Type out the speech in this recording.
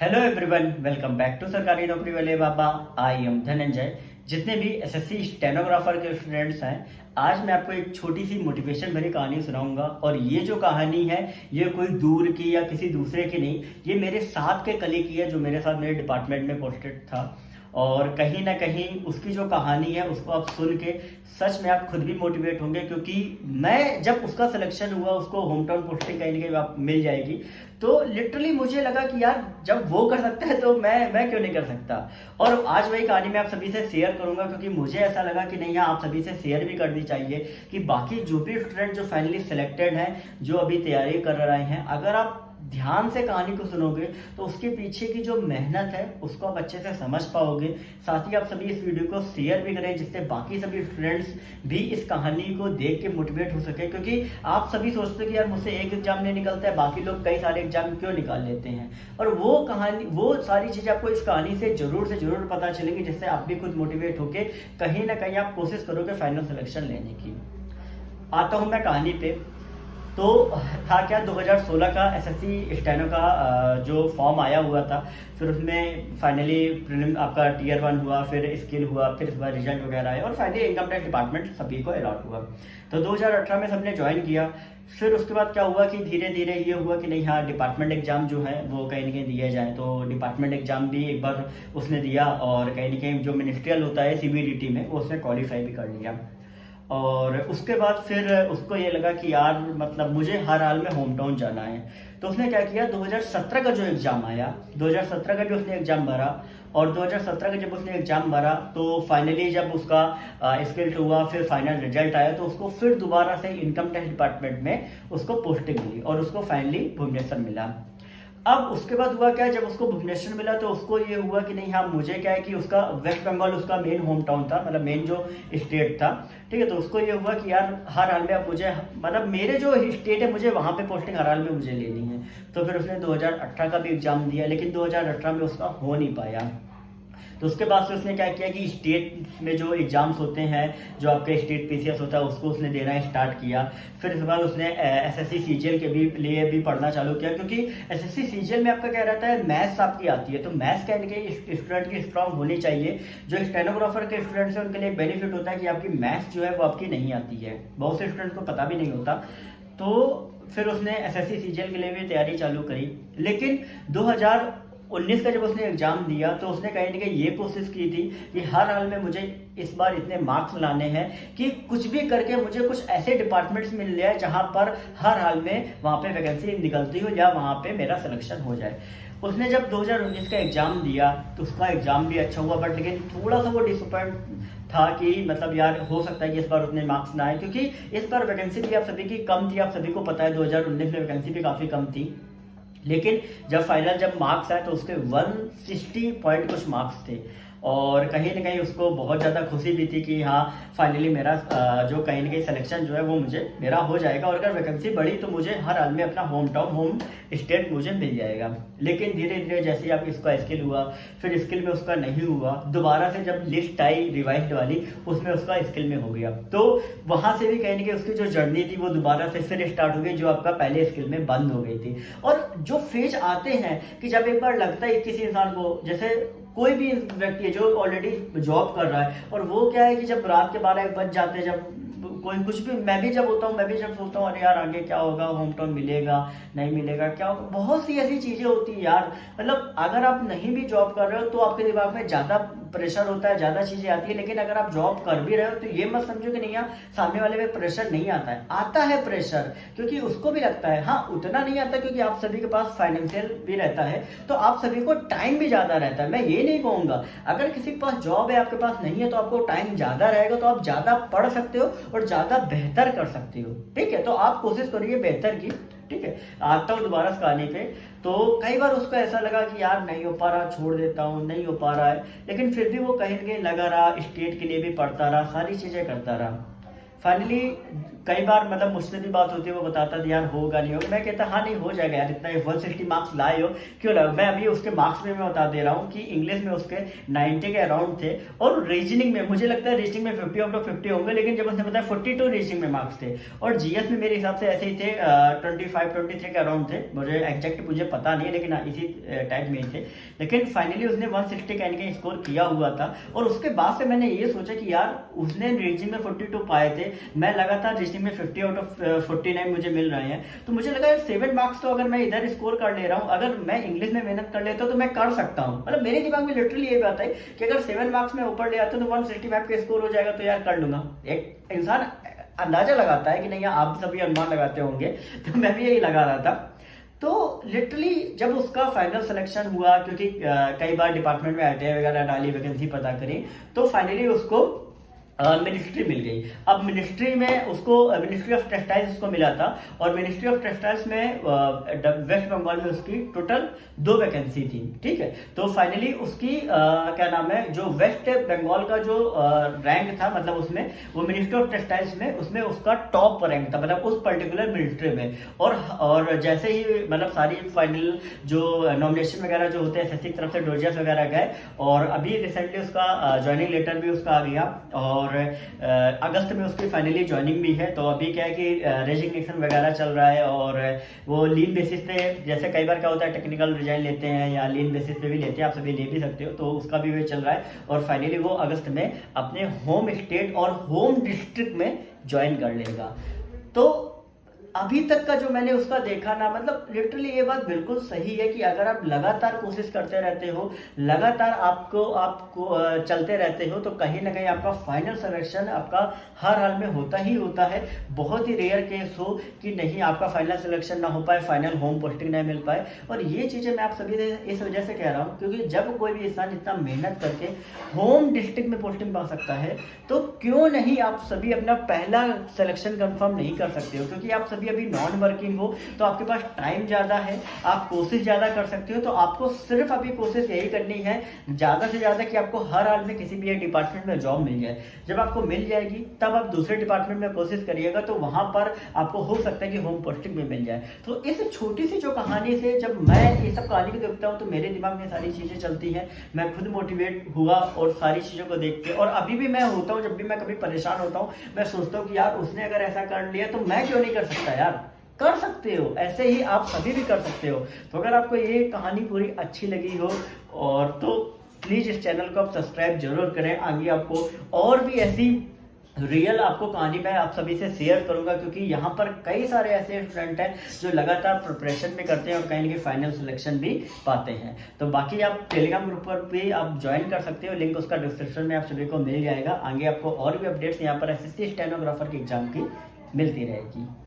Hello everyone, welcome back to सरकारी नौकरी वाले बाबा। I am Dhananjay. जितने भी एसएससी स्टेनोग्राफर के स्टूडेंट्स हैं, आज मैं आपको एक छोटी सी मोटिवेशन भरी कहानी सुनाऊंगा। और ये जो कहानी है, ये कोई दूर की या किसी दूसरे की नहीं, ये मेरे साथ के कलीग की है जो मेरे साथ मेरे डिपार्टमेंट में पोस्टेड था। और कहीं ना कहीं उसकी जो कहानी है उसको आप सुन के सच में आप खुद भी मोटिवेट होंगे, क्योंकि मैं जब उसका सिलेक्शन हुआ, उसको होम टाउन पोस्टिंग कहीं ना कहीं मिल जाएगी, तो लिटरली मुझे लगा कि यार जब वो कर सकता है तो मैं क्यों नहीं कर सकता। और आज वही कहानी मैं आप सभी से शेयर करूंगा, क्योंकि मुझे ऐसा लगा कि नहीं, आप सभी से शेयर भी करनी चाहिए कि बाकी जो भी स्टूडेंट जो फाइनली सिलेक्टेड हैं, जो अभी तैयारी कर रहे हैं, अगर आप ध्यान से कहानी को सुनोगे तो उसके पीछे की जो मेहनत है उसको आप अच्छे से समझ पाओगे। साथ ही आप सभी इस वीडियो को शेयर भी करें, जिससे बाकी सभी स्टूडेंट्स भी इस कहानी को देख के मोटिवेट हो सके। क्योंकि आप सभी सोचते हो कि यार मुझसे एक एग्जाम नहीं निकलता है, बाकी लोग कई सारे एग्जाम क्यों निकाल लेते हैं। और वो कहानी, वो सारी चीजें आपको इस कहानी से जरूर पता चलेगी, जिससे आप भी खुद मोटिवेट होके कहीं ना कहीं आप कोशिश करोगे फाइनल सिलेक्शन लेने की। आता हूं मैं कहानी पे। तो था क्या, 2016 का एसएससी स्टेनो का जो फॉर्म आया हुआ था, फिर उसमें फाइनली प्रीलिम आपका टीयर 1 हुआ, फिर स्किल हुआ, फिर इस बार रिजल्ट वगैरह आया और फाइनली इनकम टैक्स डिपार्टमेंट सभी को अलॉट हुआ। तो 2018 में सबने ज्वाइन किया। फिर उसके बाद क्या हुआ कि धीरे धीरे ये हुआ कि नहीं, हाँ डिपार्टमेंट एग्जाम जो है वो कहीं ना कहीं दिया जाए। तो डिपार्टमेंट एग्जाम भी एक बार उसने दिया, और कहीं ना कहीं जो मिनिस्ट्रियल होता है सीबीडीटी में, वो उसने क्वालिफाई भी कर लिया। और उसके बाद फिर उसको ये लगा कि यार मतलब मुझे हर हाल में होम टाउन जाना है। तो उसने क्या किया, 2017 का जो एग्जाम आया, 2017 का भी उसने एग्जाम भरा। और 2017 का जब उसने एग्जाम भरा तो फाइनली जब उसका स्किल्ड हुआ, फिर फाइनल रिजल्ट आया, तो उसको फिर दोबारा से इनकम टैक्स डिपार्टमेंट में उसको पोस्टिंग मिली और उसको फाइनली भुवनेश्वर मिला। अब उसके बाद हुआ क्या, जब उसको भुवनेश्वर मिला तो उसको ये हुआ कि नहीं, हाँ मुझे क्या है कि उसका वेस्ट बंगाल उसका मेन होम टाउन था, मतलब मेन जो स्टेट था। ठीक है, तो उसको ये हुआ कि यार हर हाल में अब मुझे, मतलब मेरे जो स्टेट है, मुझे वहां पे पोस्टिंग हर हाल में मुझे लेनी है। तो फिर उसने 2018 का भी एग्जाम दिया, लेकिन 2018 में उसका हो नहीं पाया। तो उसके बाद से उसने क्या किया कि स्टेट में जो एग्जाम्स होते हैं, जो आपके स्टेट पीसीएस होता है, उसको उसने देना स्टार्ट किया। फिर इसके बाद उसने एसएससी सीजीएल के भी लिए भी पढ़ना चालू किया, क्योंकि एसएससी सीजीएल में आपका क्या रहता है, मैथ्स आपकी आती है। तो मैथ्स कहने के स्टूडेंट की स्ट्रांग होनी चाहिए। जो स्टेनोग्राफर के स्टूडेंट्स हैं उनके लिए एक बेनिफिट होता है कि आपकी मैथ्स जो है वो आपकी नहीं आती है, बहुत से स्टूडेंट्स को पता भी नहीं होता। तो फिर उसने एसएससी सीजीएल के लिए भी तैयारी चालू करी। लेकिन 2019 का जब उसने एग्जाम दिया तो उसने कहीं ना कहीं ये कोशिश की थी कि हर हाल में मुझे इस बार इतने मार्क्स लाने हैं कि कुछ भी करके मुझे कुछ ऐसे डिपार्टमेंट्स मिल जाए जहां पर हर हाल में वहां पे वैकेंसी निकलती हो या वहां पे मेरा सिलेक्शन हो जाए। उसने जब 2019 का एग्जाम दिया तो उसका एग्जाम भी अच्छा हुआ, बट लेकिन थोड़ा सा वो डिसअपॉइंट था कि मतलब यार हो सकता है कि इस बार उतने मार्क्स ना आए, क्योंकि इस बार वैकेंसी भी आप सभी की कम थी। आप सभी को पता है 2019 में वैकेंसी भी काफी कम थी। लेकिन जब फाइनल जब मार्क्स आए तो उसके 160 पॉइंट कुछ मार्क्स थे। और कहीं ना कहीं उसको बहुत ज़्यादा खुशी भी थी कि हाँ फाइनली मेरा जो कहीं ना कहीं सिलेक्शन जो है वो मुझे मेरा हो जाएगा, और अगर वैकेंसी बढ़ी तो मुझे हर हाल में अपना होम टाउन होम स्टेट मुझे मिल जाएगा। लेकिन धीरे धीरे जैसे ही आप इसका स्किल हुआ, फिर स्किल में उसका नहीं हुआ, दोबारा से जब लिस्ट आई रिवाइज वाली, उसमें उसका स्किल में हो गया। तो वहां से भी कहीं ना कहीं उसकी जो जर्नी थी वो दोबारा से फिर स्टार्ट हो गई, जो आपका पहले स्किल में बंद हो गई थी। और जो फेज आते हैं कि जब एक बार लगता है किसी इंसान को, जैसे कोई भी व्यक्ति है जो ऑलरेडी जॉब कर रहा है, और वो क्या है कि जब रात के 12-1 बज जाते हैं, जब कोई कुछ भी, मैं भी जब होता हूँ, मैं भी जब सोचता हूँ अरे यार आगे क्या होगा, होम टाउन मिलेगा नहीं मिलेगा, क्या होगा, बहुत सी ऐसी चीजें होती है यार। मतलब अगर आप नहीं भी जॉब कर रहे हो तो आपके दिमाग में ज्यादा प्रेशर होता है, ज्यादा चीजें आती है। लेकिन अगर आप जॉब कर भी रहे हो तो ये मत समझो कि नहीं यार सामने वाले में प्रेशर नहीं आता है, आता है प्रेशर, क्योंकि उसको भी लगता है। हाँ उतना नहीं आता क्योंकि आप सभी के पास फाइनेंशियल भी रहता है, तो आप सभी को टाइम भी ज्यादा रहता है। मैं ये नहीं कहूंगा, अगर किसी के पास जॉब है आपके पास नहीं है तो आपको टाइम ज्यादा रहेगा, तो आप ज्यादा पढ़ सकते हो और ज्यादा बेहतर कर सकते हो। ठीक है, तो आप कोशिश करिए बेहतर की। ठीक है, आता हूँ दोबारा इस कहानी पे। तो कई बार उसको ऐसा लगा कि यार नहीं हो पा रहा, छोड़ देता हूँ, नहीं हो पा रहा है, लेकिन फिर भी वो कहीं ना कहीं लगा रहा, स्टेट के लिए भी पढ़ता रहा, सारी चीजें करता रहा। फाइनली कई बार मतलब मुझसे भी बात होती है, वो बताता था यार होगा नहीं होगा, मैं कहता हाँ नहीं हो जाएगा यार, इतना 160 मार्क्स लाए हो क्यों लगा। मैं अभी उसके मार्क्स में मैं बता दे रहा हूँ कि इंग्लिश में उसके 90 के अराउंड थे, और रीजनिंग में मुझे लगता है रीजनिंग में 50 आउट ऑफ 50 होंगे, लेकिन जब उसने बताया 42 रीजनिंग में मार्क्स थे, और जीएस में मेरे हिसाब से ऐसे ही थे 25-23 के अराउंड थे, मुझे एग्जैक्ट मुझे पता नहीं है, लेकिन इसी टाइप में ही थे। लेकिन फाइनली उसने 160 का इनके स्कोर किया हुआ था, और उसके बाद से मैंने ये सोचा कि यार उसने रीजनिंग में 42 पाए थे, मैं लगातार रीजनिंग में 50 आउट ऑफ 49 मुझे मिल रहे हैं, तो मुझे लगा यार 7 मार्क्स तो अगर मैं इधर स्कोर कर ले रहा हूँ, अगर मैं इंग्लिश में मेहनत कर लेता तो मैं कर सकता हूँ। मतलब मेरे दिमाग में लिटरली ये बात है कि अगर 7 मार्क्स में ऊपर ले आता तो 165 का स्कोर हो जाएगा, तो यार कर लूंगा। एक इंसान अंदाजा लगाता है कि नहीं, आप सभी अनुमान लगाते होंगे, तो मैं भी यही लगा रहा था। तो लिटरली जब उसका फाइनल सिलेक्शन हुआ, क्योंकि कई बार डिपार्टमेंट में आईटीआई वगैरह डाली, वैकेंसी पता करी, तो फाइनली उसको मिनिस्ट्री मिल गई। अब मिनिस्ट्री में उसको मिनिस्ट्री ऑफ टेक्सटाइल्स उसको मिला था, और मिनिस्ट्री ऑफ टेक्सटाइल्स में वेस्ट बंगाल में उसकी टोटल 2 वैकेंसी थी, ठीक है। तो फाइनली उसकी क्या नाम है, जो वेस्ट बंगाल का जो रैंक था, मतलब उसमें वो मिनिस्ट्री ऑफ टेक्सटाइल्स में उसमें उसका टॉप रैंक था, मतलब उस पर्टिकुलर मिनिस्ट्री में। और जैसे ही मतलब सारी फाइनल जो नॉमिनेशन वगैरह जो होते हैं एसएससी की तरफ से डोजियर्स वगैरह गए, और अभी रिसेंटली उसका ज्वाइनिंग लेटर भी उसका आ गया, और अगस्त में उसकी फाइनली ज्वाइनिंग भी है। तो अभी क्या है कि रेजिग्नेशन वगैरह चल रहा है, और वो लीन बेसिस पे, जैसे कई बार क्या होता है टेक्निकल रिजाइन लेते हैं या लीन बेसिस पे भी लेते हैं, आप सभी ले भी सकते हो, तो उसका भी वे चल रहा है, और फाइनली वो अगस्त में अपने होम स्टेट और होम डिस्ट्रिक्ट में ज्वाइन कर लेगा। तो अभी तक का जो मैंने उसका देखा ना, मतलब लिटरली ये बात बिल्कुल सही है कि अगर आप लगातार कोशिश करते रहते हो, लगातार आपको आपको चलते रहते हो, तो कहीं ना कहीं आपका फाइनल सिलेक्शन आपका हर हाल में होता ही होता है। बहुत ही रेयर केस हो कि नहीं आपका फाइनल सिलेक्शन ना हो पाए, फाइनल होम पोस्टिंग ना मिल पाए। और ये चीज़ें मैं आप सभी से इस वजह से कह रहा हूँ, क्योंकि जब कोई भी इंसान इतना मेहनत करके होम डिस्ट्रिक्ट में पोस्टिंग पा सकता है, तो क्यों नहीं आप सभी अपना पहला सिलेक्शन कंफर्म नहीं कर सकते हो। क्योंकि आप सभी अभी नॉन वर्किंग हो, तो आपके पास टाइम ज़्यादा है, आप कोशिश ज़्यादा कर सकते हो, तो आपको सिर्फ अभी कोशिश यही करनी है ज़्यादा से ज़्यादा कि आपको हर हाल में किसी भी एक डिपार्टमेंट में जॉब मिल जाए। जब आपको मिल जाएगी तब आप दूसरे डिपार्टमेंट में कोशिश करिएगा, तो वहाँ पर आपको हो सकता है कि होम पोस्टिंग में मिल जाए। तो इस छोटी सी जो कहानी से जब मैं ये सब कहानी को देखता हूँ, तो मेरे दिमाग में सारी चीज़ें चलती हैं, मैं खुद मोटिवेट हुआ और सारी चीज़ों को देख के, और अभी भी मैं होता हूँ, जब भी मैं कभी परेशान होता हूँ, मैं सोचता हूँ कि यार उसने अगर ऐसा कर लिया तो मैं क्यों नहीं कर सकता। यार कर सकते हो, ऐसे ही आप सभी भी कर सकते हो। तो अगर आपको ये कहानी पूरी अच्छी लगी हो, और तो प्लीज इस चैनल को आप सब्सक्राइब जरूर करें। आगे आपको और भी ऐसी रियल आपको कहानी मैं आप सभी से शेयर करूंगा, क्योंकि यहाँ पर कई सारे ऐसे स्टूडेंट हैं जो लगातार प्रिपरेशन भी करते हैं और कहीं ना कहीं फाइनल सिलेक्शन भी पाते हैं। तो बाकी आप टेलीग्राम ग्रुप पर भी आप ज्वाइन कर सकते हो, लिंक उसका डिस्क्रिप्शन में आप सभी को मिल जाएगा। आगे आपको और भी अपडेट्स यहाँ पर एसएससी स्टेनोग्राफर के एग्जाम की मिलती रहेगी।